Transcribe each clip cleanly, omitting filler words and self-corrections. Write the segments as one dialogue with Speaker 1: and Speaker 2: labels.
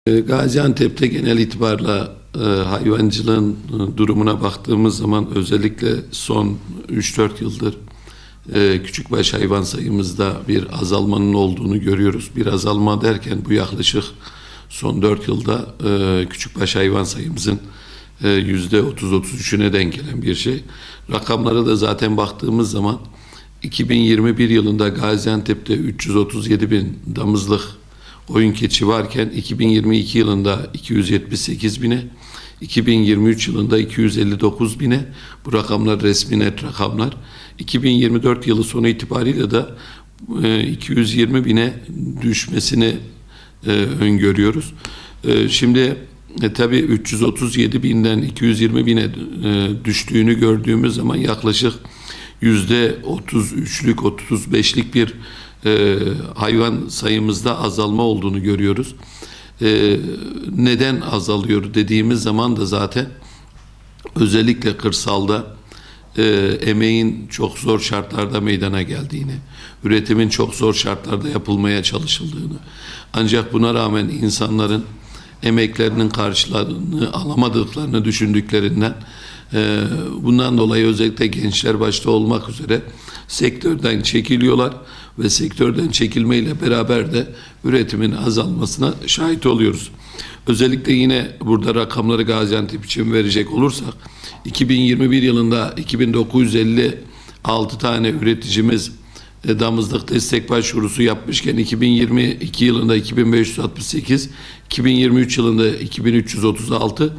Speaker 1: Gaziantep'te genel itibarla hayvancılığın durumuna baktığımız zaman özellikle son 3-4 yıldır küçükbaş hayvan sayımızda bir azalmanın olduğunu görüyoruz. Bir azalma derken bu yaklaşık son 4 yılda küçükbaş hayvan sayımızın %30-33'üne denk gelen bir şey. Rakamlara da zaten baktığımız zaman 2021 yılında Gaziantep'te 337 bin damızlık oyun keçi varken 2022 yılında 278 bine, 2023 yılında 259 bine, bu rakamlar resmi net rakamlar. 2024 yılı sonu itibariyle de 220 bine düşmesini öngörüyoruz. Şimdi tabii 337 binden 220 bine düştüğünü gördüğümüz zaman yaklaşık %33'lük, 35'lik bir hayvan sayımızda azalma olduğunu görüyoruz. Neden azalıyor dediğimiz zaman da zaten özellikle kırsalda emeğin çok zor şartlarda meydana geldiğini, üretimin çok zor şartlarda yapılmaya çalışıldığını, ancak buna rağmen insanların emeklerinin karşılığını alamadıklarını düşündüklerinden bundan dolayı özellikle gençler başta olmak üzere sektörden çekiliyorlar ve sektörden çekilmeyle beraber de üretimin azalmasına şahit oluyoruz. Özellikle yine burada rakamları Gaziantep için verecek olursak 2021 yılında 2956 tane üreticimiz damızlık destek başvurusu yapmışken 2022 yılında 2568, 2023 yılında 2336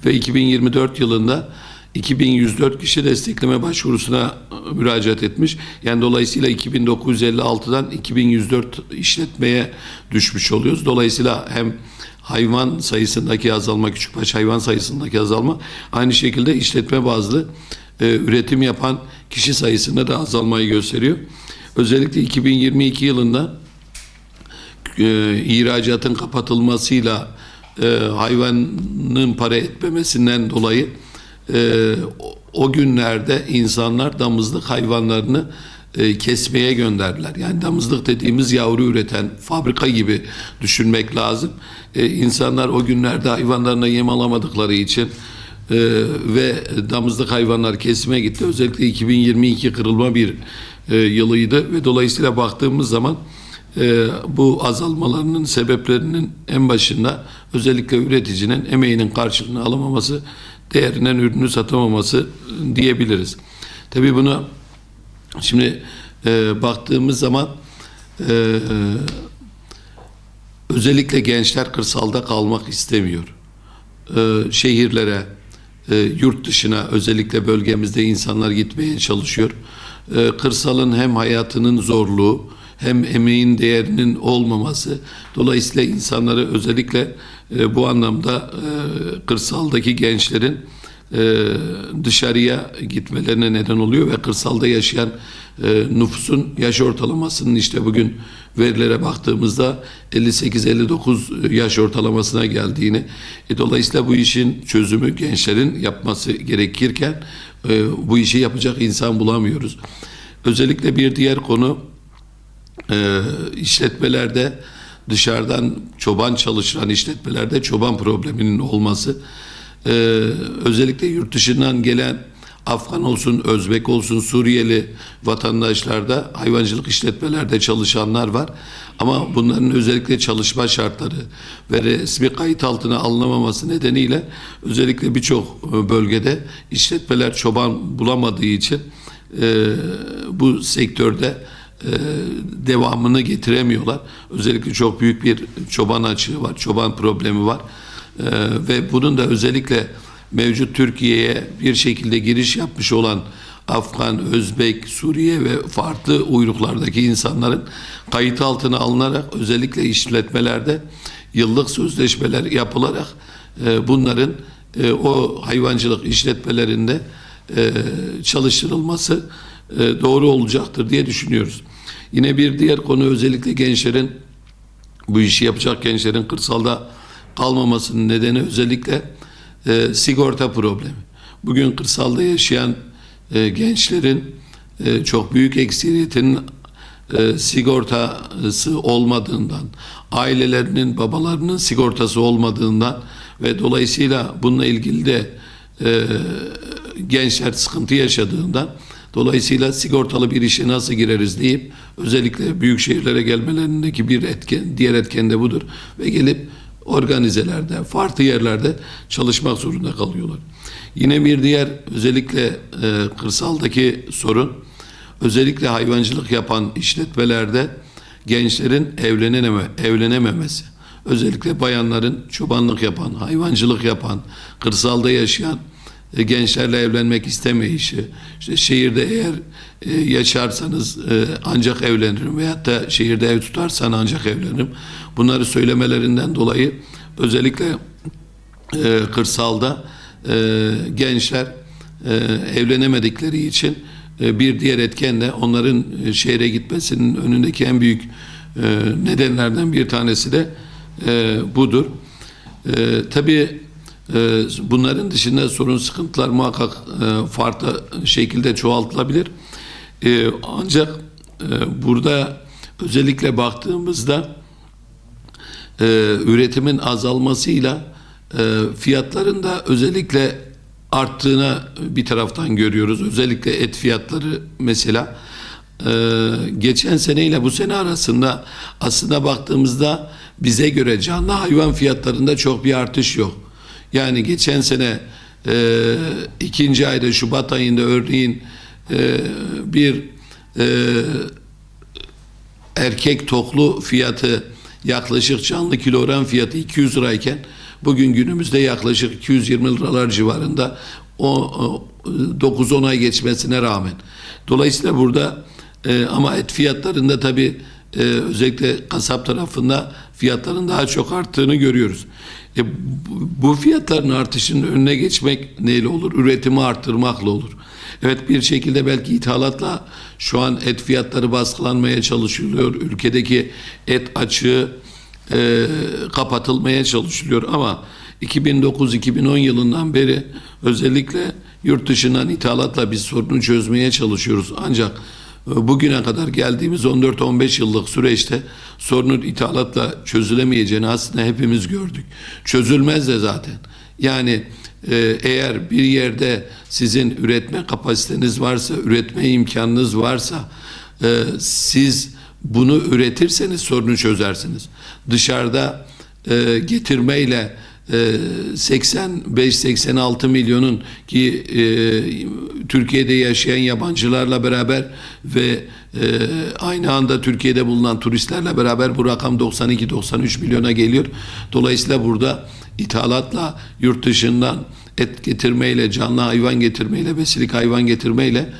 Speaker 1: ve 2024 yılında 2104 kişi destekleme başvurusuna müracaat etmiş. Yani dolayısıyla 2956'dan 2104 işletmeye düşmüş oluyoruz. Dolayısıyla hem hayvan sayısındaki azalma, küçükbaş hayvan sayısındaki azalma, aynı şekilde işletme bazlı üretim yapan kişi sayısında da azalmayı gösteriyor. Özellikle 2022 yılında ihracatın kapatılmasıyla hayvanın para etmemesinden dolayı o günlerde insanlar damızlık hayvanlarını kesmeye gönderdiler. Yani damızlık dediğimiz yavru üreten fabrika gibi düşünmek lazım. İnsanlar o günlerde hayvanlarına yem alamadıkları için ve damızlık hayvanlar kesime gitti. Özellikle 2022 kırılma bir yılıydı ve dolayısıyla baktığımız zaman bu azalmalarının sebeplerinin en başında özellikle üreticinin emeğinin karşılığını alamaması, değerinden ürünü satamaması diyebiliriz. Tabii bunu şimdi baktığımız zaman özellikle gençler kırsalda kalmak istemiyor. Şehirlere, yurt dışına, özellikle bölgemizde insanlar gitmeye çalışıyor. Kırsalın hem hayatının zorluğu hem emeğin değerinin olmaması, dolayısıyla insanları özellikle bu anlamda kırsaldaki gençlerin dışarıya gitmelerine neden oluyor ve kırsalda yaşayan nüfusun yaş ortalamasının işte bugün verilere baktığımızda 58-59 yaş ortalamasına geldiğini, dolayısıyla bu işin çözümü gençlerin yapması gerekirken bu işi yapacak insan bulamıyoruz. Özellikle bir diğer konu işletmelerde, dışarıdan çoban çalıştıran işletmelerde çoban probleminin olması. Özellikle yurt dışından gelen Afgan olsun, Özbek olsun, Suriyeli vatandaşlarda hayvancılık işletmelerde çalışanlar var. Ama bunların özellikle çalışma şartları ve resmi kayıt altına alınamaması nedeniyle özellikle birçok bölgede işletmeler çoban bulamadığı için bu sektörde devamını getiremiyorlar. Özellikle çok büyük bir çoban açığı var, çoban problemi var. Ve bunun da özellikle mevcut Türkiye'ye bir şekilde giriş yapmış olan Afgan, Özbek, Suriye ve farklı uyruklardaki insanların kayıt altına alınarak özellikle işletmelerde yıllık sözleşmeler yapılarak bunların o hayvancılık işletmelerinde çalıştırılması doğru olacaktır diye düşünüyoruz. Yine bir diğer konu özellikle gençlerin, bu işi yapacak gençlerin kırsalda kalmamasının nedeni özellikle sigorta problemi. Bugün kırsalda yaşayan gençlerin çok büyük ekseriyetinin sigortası olmadığından, ailelerinin, babalarının sigortası olmadığından ve dolayısıyla bununla ilgili de gençler sıkıntı yaşadığından, dolayısıyla sigortalı bir işe nasıl gireriz deyip özellikle büyük şehirlere gelmelerindeki bir etken, diğer etken de budur ve gelip organizelerde, farklı yerlerde çalışmak zorunda kalıyorlar. Yine bir diğer özellikle kırsaldaki sorun, özellikle hayvancılık yapan işletmelerde gençlerin evlenememesi. Özellikle bayanların çobanlık yapan, hayvancılık yapan, kırsalda yaşayan gençlerle evlenmek istemeyişi, işte şehirde eğer yaşarsanız ancak evlenirim veyahut da şehirde ev tutarsan ancak evlenirim. Bunları söylemelerinden dolayı özellikle kırsalda gençler evlenemedikleri için bir diğer etken de onların şehre gitmesinin önündeki en büyük nedenlerden bir tanesi de budur. Tabii bunların dışında sorun, sıkıntılar muhakkak farklı şekilde çoğaltılabilir. Ancak burada özellikle baktığımızda üretimin azalmasıyla fiyatların da özellikle arttığına bir taraftan görüyoruz. Özellikle et fiyatları mesela geçen seneyle bu sene arasında aslında baktığımızda bize göre canlı hayvan fiyatlarında çok bir artış yok. Yani geçen sene ikinci ayda, Şubat ayında örneğin bir erkek toklu fiyatı, yaklaşık canlı kilogram fiyatı 200 lirayken bugün günümüzde yaklaşık 220 liralar civarında, o 9-10 ay geçmesine rağmen. Dolayısıyla burada ama et fiyatlarında tabii özellikle kasap tarafında fiyatların daha çok arttığını görüyoruz. Bu fiyatların artışının önüne geçmek neyle olur? Üretimi arttırmakla olur. Evet, bir şekilde belki ithalatla şu an et fiyatları baskılanmaya çalışılıyor. Ülkedeki et açığı kapatılmaya çalışılıyor ama 2009-2010 yılından beri özellikle yurt dışından ithalatla biz sorunu çözmeye çalışıyoruz. Ancak bugüne kadar geldiğimiz 14-15 yıllık süreçte sorunun ithalatla çözülemeyeceğini aslında hepimiz gördük. Çözülmez de zaten. Yani eğer bir yerde sizin üretme kapasiteniz varsa, üretme imkanınız varsa siz bunu üretirseniz sorunu çözersiniz. Dışarıda getirmeyle 85-86 milyonun ki Türkiye'de yaşayan yabancılarla beraber ve aynı anda Türkiye'de bulunan turistlerle beraber bu rakam 92-93 milyona geliyor. Dolayısıyla burada ithalatla, yurt dışından et getirmeyle, canlı hayvan getirmeyle, besilik hayvan getirmeyle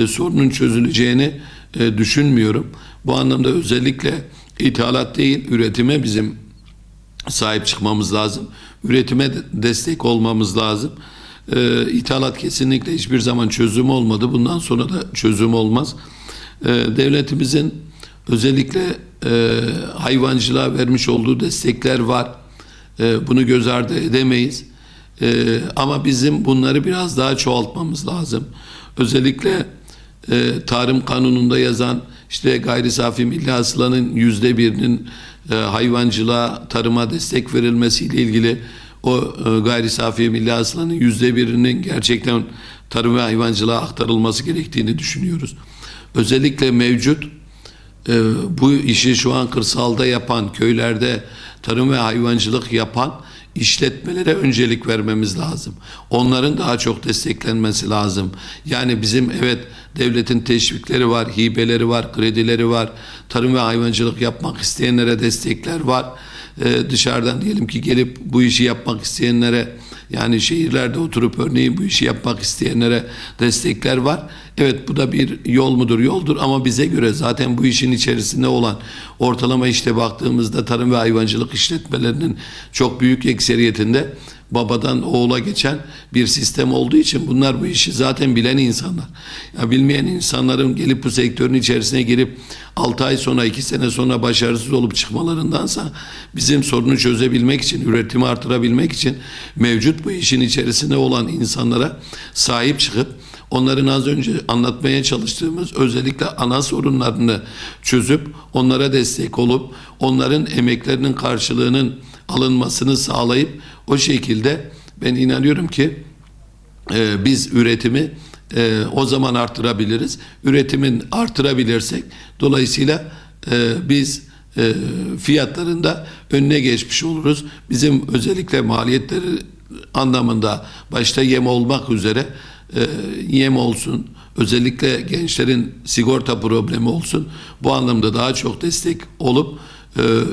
Speaker 1: sorunun çözüleceğini düşünmüyorum. Bu anlamda özellikle ithalat değil, üretime bizim sahip çıkmamız lazım. Üretime destek olmamız lazım. İthalat kesinlikle hiçbir zaman çözüm olmadı. Bundan sonra da çözüm olmaz. Devletimizin özellikle hayvancılığa vermiş olduğu destekler var. Bunu göz ardı edemeyiz. Ama bizim bunları biraz daha çoğaltmamız lazım. Özellikle Tarım Kanunu'nda yazan işte gayri safi milli hasılanın %1'inin hayvancılığa, tarıma destek verilmesiyle ilgili o gayri safi milli hasılanın %1'inin gerçekten tarım ve hayvancılığa aktarılması gerektiğini düşünüyoruz. Özellikle mevcut bu işi şu an kırsalda yapan, köylerde tarım ve hayvancılık yapan işletmelere öncelik vermemiz lazım. Onların daha çok desteklenmesi lazım. Yani bizim evet devletin teşvikleri var, hibeleri var, kredileri var. Tarım ve hayvancılık yapmak isteyenlere destekler var. Dışarıdan diyelim ki gelip bu işi yapmak isteyenlere, yani şehirlerde oturup örneğin bu işi yapmak isteyenlere destekler var. Evet, bu da bir yol mudur? Yoldur ama bize göre zaten bu işin içerisinde olan ortalama işte baktığımızda tarım ve hayvancılık işletmelerinin çok büyük ekseriyetinde babadan oğula geçen bir sistem olduğu için bunlar bu işi zaten bilen insanlar. Ya bilmeyen insanların gelip bu sektörün içerisine girip 6 ay sonra 2 sene sonra başarısız olup çıkmalarındansa bizim sorunu çözebilmek için, üretimi artırabilmek için mevcut bu işin içerisinde olan insanlara sahip çıkıp onların az önce anlatmaya çalıştığımız özellikle ana sorunlarını çözüp onlara destek olup onların emeklerinin karşılığının alınmasını sağlayıp o şekilde ben inanıyorum ki biz üretimi o zaman arttırabiliriz. Üretimin artırabilirsek dolayısıyla biz fiyatlarında önüne geçmiş oluruz. Bizim özellikle maliyetleri anlamında başta yem olmak üzere yem olsun, özellikle gençlerin sigorta problemi olsun. Bu anlamda daha çok destek olup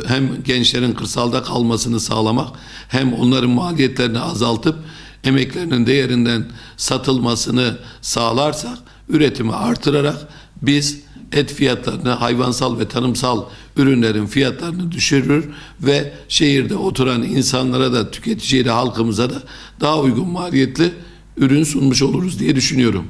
Speaker 1: hem gençlerin kırsalda kalmasını sağlamak hem onların maliyetlerini azaltıp emeklerinin değerinden satılmasını sağlarsak üretimi artırarak biz et fiyatlarını, hayvansal ve tarımsal ürünlerin fiyatlarını düşürür ve şehirde oturan insanlara da tüketiciye de halkımıza da daha uygun maliyetli ürün sunmuş oluruz diye düşünüyorum.